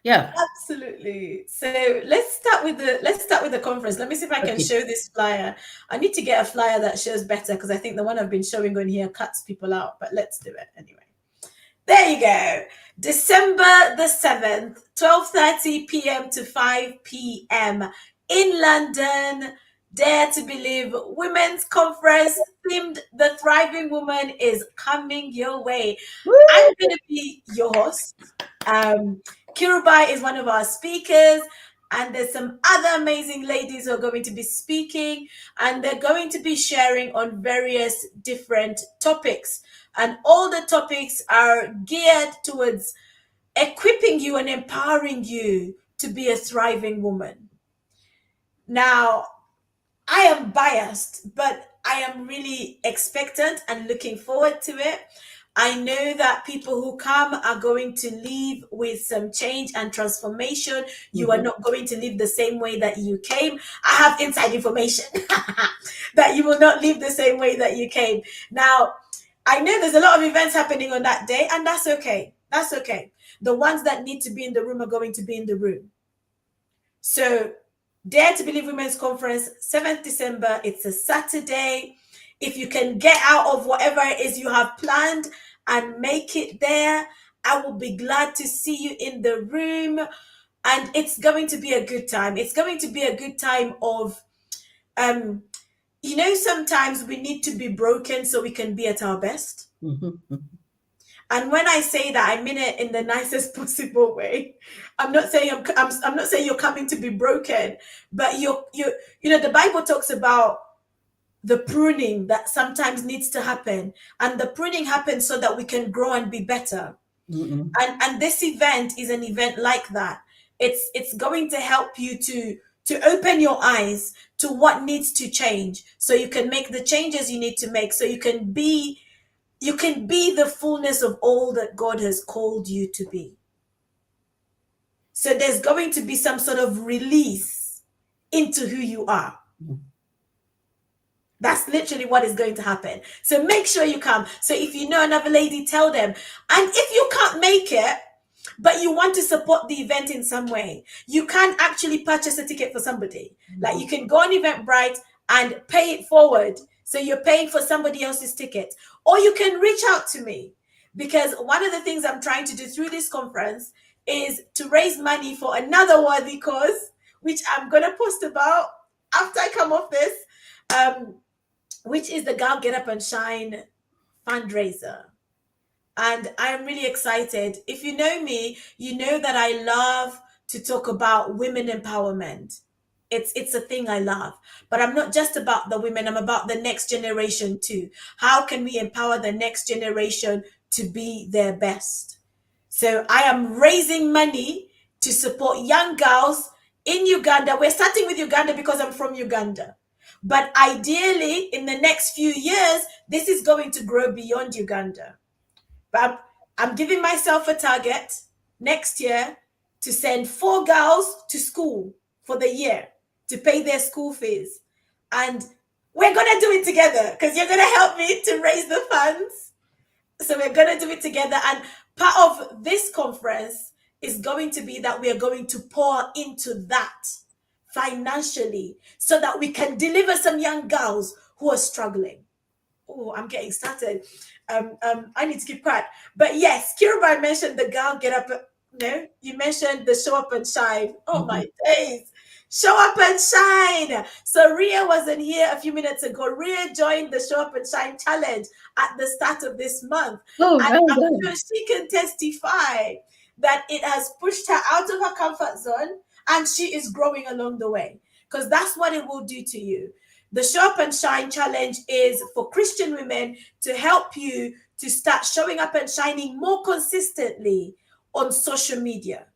Yeah. Absolutely. So let's start with the conference. Let me see if I can Okay. show this flyer. I need to get a flyer that shows better, because I think the one I've been showing on here cuts people out, but let's do it anyway. There you go. December the 7th, 12:30 p.m. to 5 p.m. in London. Dare to Believe Women's Conference themed The Thriving Woman is coming your way. I'm Woo! going to be your host. Um, Kirubai is one of our speakers, and there's some other amazing ladies who are going to be speaking, and they're going to be sharing on various different topics. And all the topics are geared towards equipping you and empowering you to be a thriving woman. Now, I am biased, but I am really expectant and looking forward to it. I know that people who come are going to leave with some change and transformation. You are Mhm. not going to leave the same way that you came. I have inside information that you will not leave the same way that you came. Now, I know there's a lot of events happening on that day, and that's okay. That's okay. The ones that need to be in the room are going to be in the room. So, Dare to Believe Women's Conference, 7th December. It's a Saturday. If you can get out of whatever it is you have planned and make it there, I will be glad to see you in the room. And it's going to be a good time. It's going to be a good time of, um, sometimes we need to be broken so we can be at our best. Mhm. And when I say that, I mean it in the nicest possible way. I'm not saying you're coming to be broken, but the Bible talks about the pruning that sometimes needs to happen, and the pruning happens so that we can grow and be better. Mhm. And this event is an event like that. It's going to help you to open your eyes to what needs to change, so you can make the changes you need to make, so you can be the fullness of all that God has called you to be. So there's going to be some sort of release into who you are. That's literally what is going to happen. So make sure you come. So if you know another lady, tell them. And if you can't make it, but you want to support the event in some way, you can actually purchase a ticket for somebody. Like you can go on Eventbrite and pay it forward. So you're paying for somebody else's ticket. Or you can reach out to me, because one of the things I'm trying to do through this conference is to raise money for another worthy cause, which I'm going to post about after I come off this, which is the Gal Get Up and Shine fundraiser. and I am really excited. If you know me, you know that I love to talk about women empowerment. It's a thing I love. But I'm not just about the women, I'm about the next generation too. How can we empower the next generation to be their best? So I am raising money to support young girls in Uganda. We're starting with Uganda because I'm from Uganda. But ideally, in the next few years, this is going to grow beyond Uganda. But I'm giving myself a target next year to send 4 girls to school for the year to pay their school fees. And we're going to do it together because you're going to help me to raise the funds. So we're going to do it together. And part of this conference is going to be that we are going to pour into that financially so that we can deliver some young girls who are struggling. Oh, I'm getting started. I need to keep quiet. But yes, Kirubai mentioned the girl get up. No, you mentioned the show up and shine. Oh Mhm. my days. Show up and shine. So Ria wasn't here a few minutes ago. Ria joined the Show Up and Shine challenge at the start of this month. Oh, And well I'm sure done. she can testify that it has pushed her out of her comfort zone and she is growing along the way. Because that's what it will do to you. The Show Up and Shine challenge is for Christian women to help you to start showing up and shining more consistently on social media.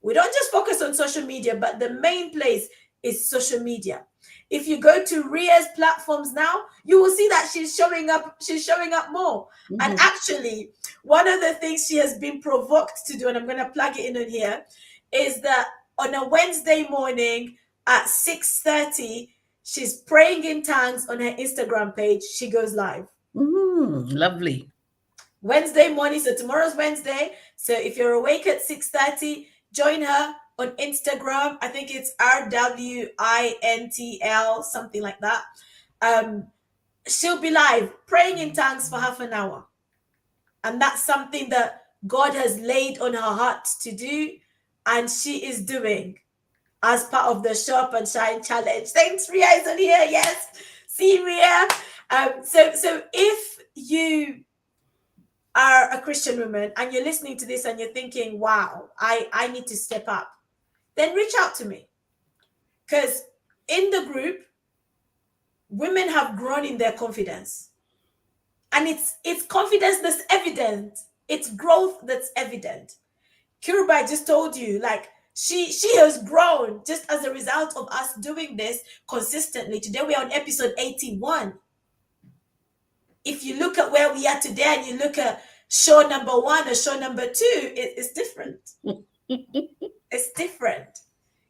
We don't just focus on social media, but the main place is social media. If you go to Ria's platforms now, you will see that she's showing up more. And Mhm. actually, one of the things she has been provoked to do, and I'm going to plug it in on here, is that on a Wednesday morning at 6:30, she's praying in tongues on her Instagram page. She goes live. Lovely. Wednesday morning. So tomorrow's Wednesday. So if you're awake at 6:30, join her on Instagram. I think it's RWINTL, something like that. Um, she'll be live praying in tongues for half an hour. And that's something that God has laid on her heart to do. And she is doing as part of the Show Up and Shine challenge. Thanks, Ria is on here. Yes. See Ria. So if you are a Christian woman and you're listening to this and you're thinking, wow, I need to step up, then reach out to me. Because in the group, women have grown in their confidence. And it's confidence that's evident. It's growth that's evident. Kirubai just told you, like, she has grown just as a result of us doing this consistently. Today we're on episode 81. If you look at where we are today and you look at show number 1 or show number 2, it's different. It's different,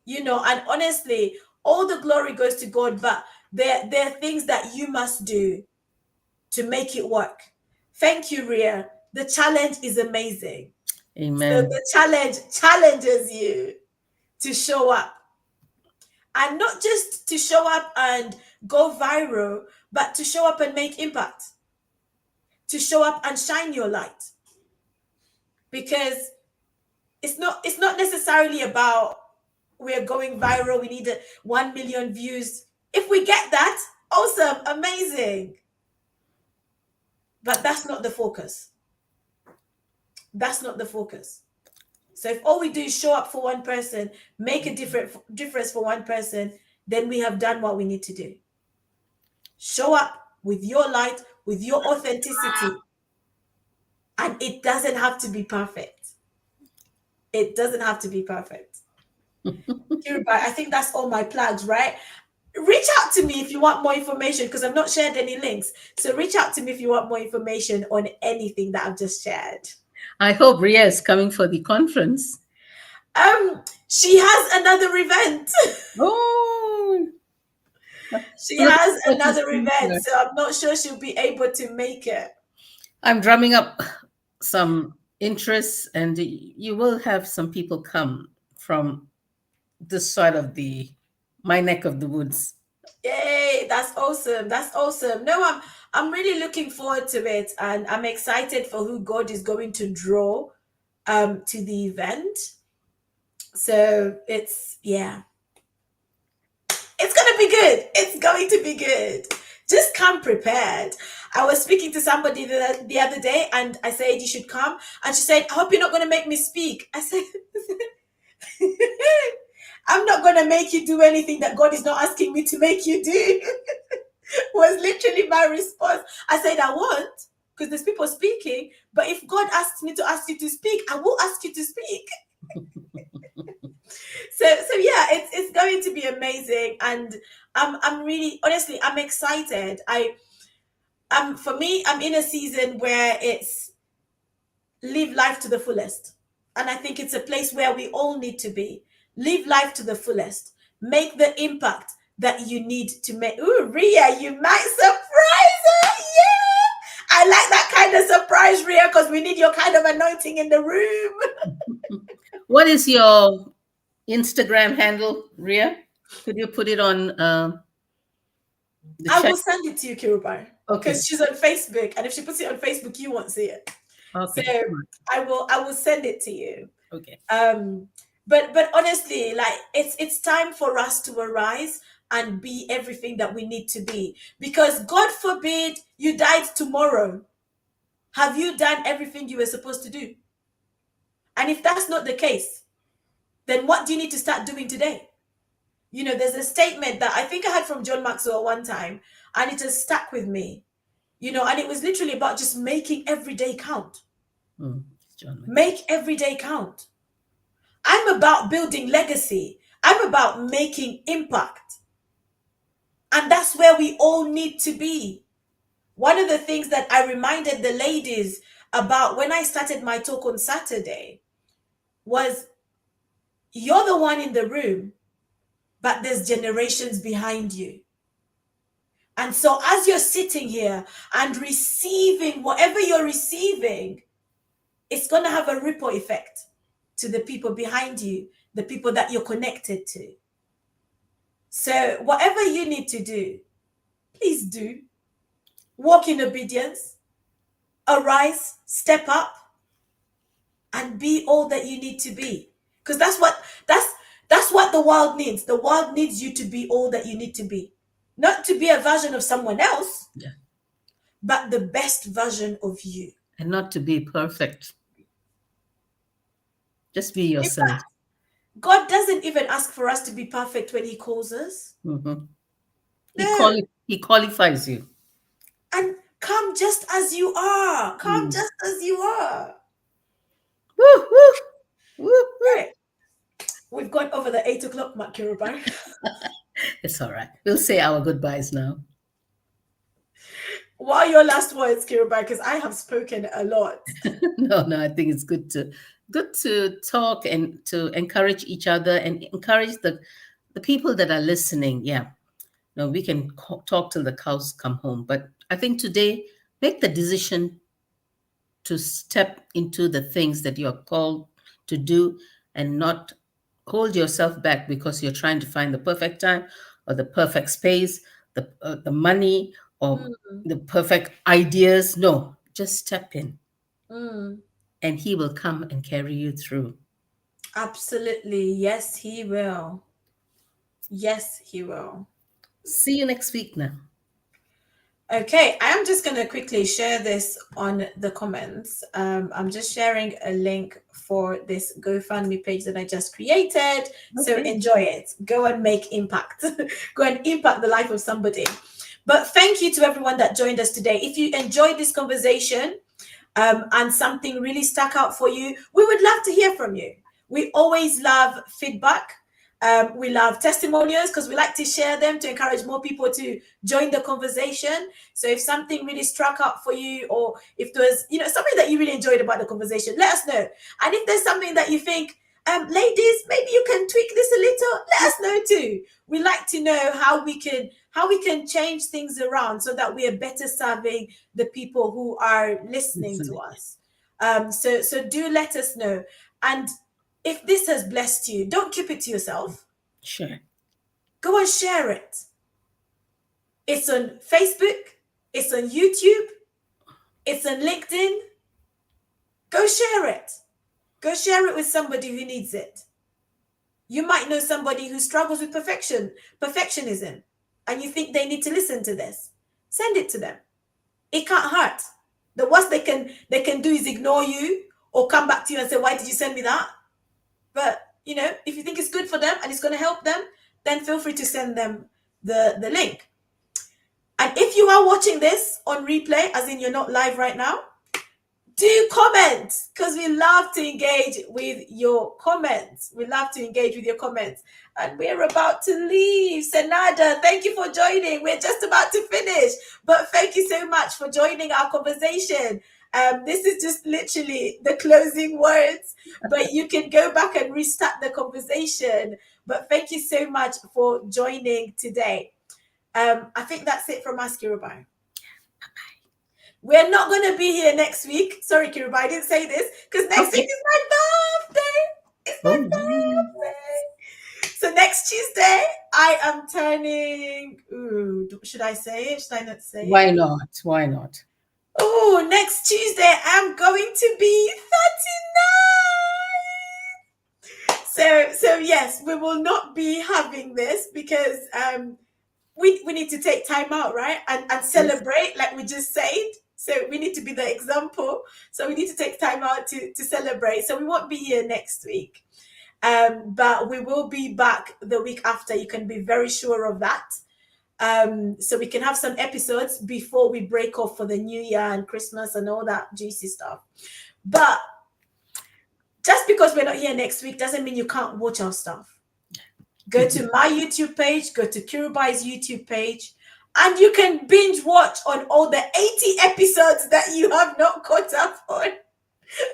and honestly, all the glory goes to God, but there are things that you must do to make it work. Thank you, Ria. The challenge is amazing. So Amen. the challenge challenges you to show up, and not just to show up and go viral, but to show up and make impact, to show up and shine your light, because it's not necessarily about we're going viral, we need 1 million views. If we get that, awesome, amazing, but that's not the focus. That's not the focus. So if all we do is show up for one person, make a difference for one person, then we have done what we need to do. Show up with your light, with your authenticity, and it doesn't have to be perfect. It doesn't have to be perfect. Kiruba, I think that's all my plugs, right? Reach out to me if you want more information, because I've not shared any links. So reach out to me if you want more information on anything that I've just shared. I hope Ria is coming for the conference. She has another event. Oh, She looking has forward to another seeing event, her. so I'm not sure she'll be able to make it. I'm drumming up some interest, and you will have some people come from this side of my neck of the woods. Yay, that's awesome. That's awesome. No, I'm really looking forward to it, and I'm excited for who God is going to draw to the event. So it's gonna be good. It's going to be good. Just come prepared. I was speaking to somebody the other day, and I said, "You should come." And she said, "I hope you're not going to make me speak." I said, "I'm not going to make you do anything that God is not asking me to make you do." Was literally my response. I said, "I won't, because there's people speaking. But if God asks me to ask you to speak, I will ask you to speak." So yeah, it's going to be amazing, and I'm really, honestly, I'm excited. For me, I'm in a season where it's live life to the fullest. And I think it's a place where we all need to be. Live life to the fullest. Make the impact that you need to make. Ooh, Ria, you might surprise her. Yeah. I like that kind of surprise, Ria, because we need your kind of anointing in the room. What is your Instagram handle, Ria? Could you put it on the I chat? will send it to you, Kirubai, Okay. because she's on Facebook, and if she puts it on Facebook, you won't see it. So Okay. I will send it to you. Okay. um but honestly, like, it's time for us to arise and be everything that we need to be, because God forbid you died tomorrow. Have you done everything you were supposed to do? And if that's not the case, then what do you need to start doing today? There's a statement that I think I had from John Maxwell one time, and it has stuck with me. And it was literally about just making every day count. Mm, John Maxwell. Make every day count. I'm about building legacy. I'm about making impact. And that's where we all need to be. One of the things that I reminded the ladies about when I started my talk on Saturday was, you're the one in the room, but there's generations behind you. And so as you're sitting here and receiving whatever you're receiving, it's going to have a ripple effect to the people behind you, the people that you're connected to. So whatever you need to do, please do. Walk in obedience, arise, step up, and be all that you need to be. Because that's what the world needs. The world needs you to be all that you need to be. Not to be a version of someone else, Yeah. but the best version of you. And not to be perfect. Just be In yourself. fact, God doesn't even ask for us to be perfect when He calls us. Hmm. No. He qualifies you. And come just as you are. Come Mm. just as you are. Woo, woo, woo, woo. Right. We've gone over the 8 o'clock mark, Kirubai. It's all right. We'll say our goodbyes now. What are your last words, Kirubai? Because I have spoken a lot. No, no, I think it's good to talk and to encourage each other and encourage the people that are listening. Yeah. No, we can talk till the cows come home. But I think today, make the decision to step into the things that you're called to do and not hold yourself back because you're trying to find the perfect time or the perfect space, the money or Mm, the perfect ideas. No, just step in mm, and He will come and carry you through. absolutely. Yes, he will. Yes, he will. See you next week now. Okay, I am just going to quickly share this on the comments. I'm just sharing a link for this GoFundMe page that I just created. So Okay. enjoy it. Go and make impact. Go and impact the life of somebody. But thank you to everyone that joined us today. If you enjoyed this conversation, and something really stuck out for you, we would love to hear from you. We always love feedback. We love testimonials because we like to share them to encourage more people to join the conversation. So if something really struck out for you, or if there's something that you really enjoyed about the conversation, let us know. And if there's something that you think, ladies, maybe you can tweak this a little, let us know too. We like to know how we can change things around so that we are better serving the people who are listening to Listening. us. So do let us know. And if this has blessed you, don't keep it to yourself. Sure. Go and share it. It's on Facebook, it's on YouTube, it's on LinkedIn. Go share it. Go share it with somebody who needs it. You might know somebody who struggles with perfectionism, and you think they need to listen to this. Send it to them. It can't hurt. The worst they can do is ignore you or come back to you and say, "Why did you send me that?" But if you think it's good for them and it's going to help them, then feel free to send them the link. And if you are watching this on replay, as in you're not live right now, do comment, because we love to engage with your comments. We love to engage with your comments. And we're about to leave. Senada, thank you for joining. We're just about to finish, but thank you so much for joining our conversation. This is just literally the closing words, but you can go back and restart the conversation. But thank you so much for joining today. I think that's it from us, Kirubai. We're not going to be here next week. Sorry, Kiruba, I didn't say this because next week Okay. is my birthday. It's my Oh, birthday. So next Tuesday, I am turning. Ooh, should I say it? Should I not say why it? not? Why not? Oh, next Tuesday, I'm going to be 39. So yes, we will not be having this because we need to take time out, right? And Yes. celebrate, like we just said. So we need to be the example. So we need to take time out to celebrate. So we won't be here next week. But we will be back the week after. You can be very sure of that. So we can have some episodes before we break off for the new year and Christmas and all that juicy stuff. But just because we're not here next week doesn't mean you can't watch our stuff. Go to my YouTube page, go to Kirubai's YouTube page, and you can binge watch on all the 80 episodes that you have not caught up on.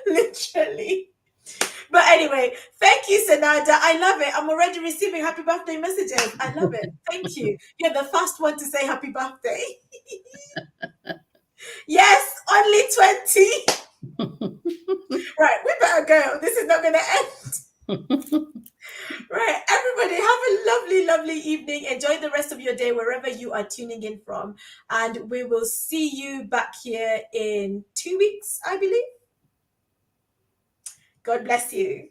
Literally. But anyway, thank you, Senada. I love it. I'm already receiving happy birthday messages. I love it. Thank you. You're the first one to say happy birthday. Yes, only 20. Right, we better go. This is not going to end. Right, everybody, have a lovely, lovely evening. Enjoy the rest of your day wherever you are tuning in from. And we will see you back here in 2 weeks, I believe. God bless you.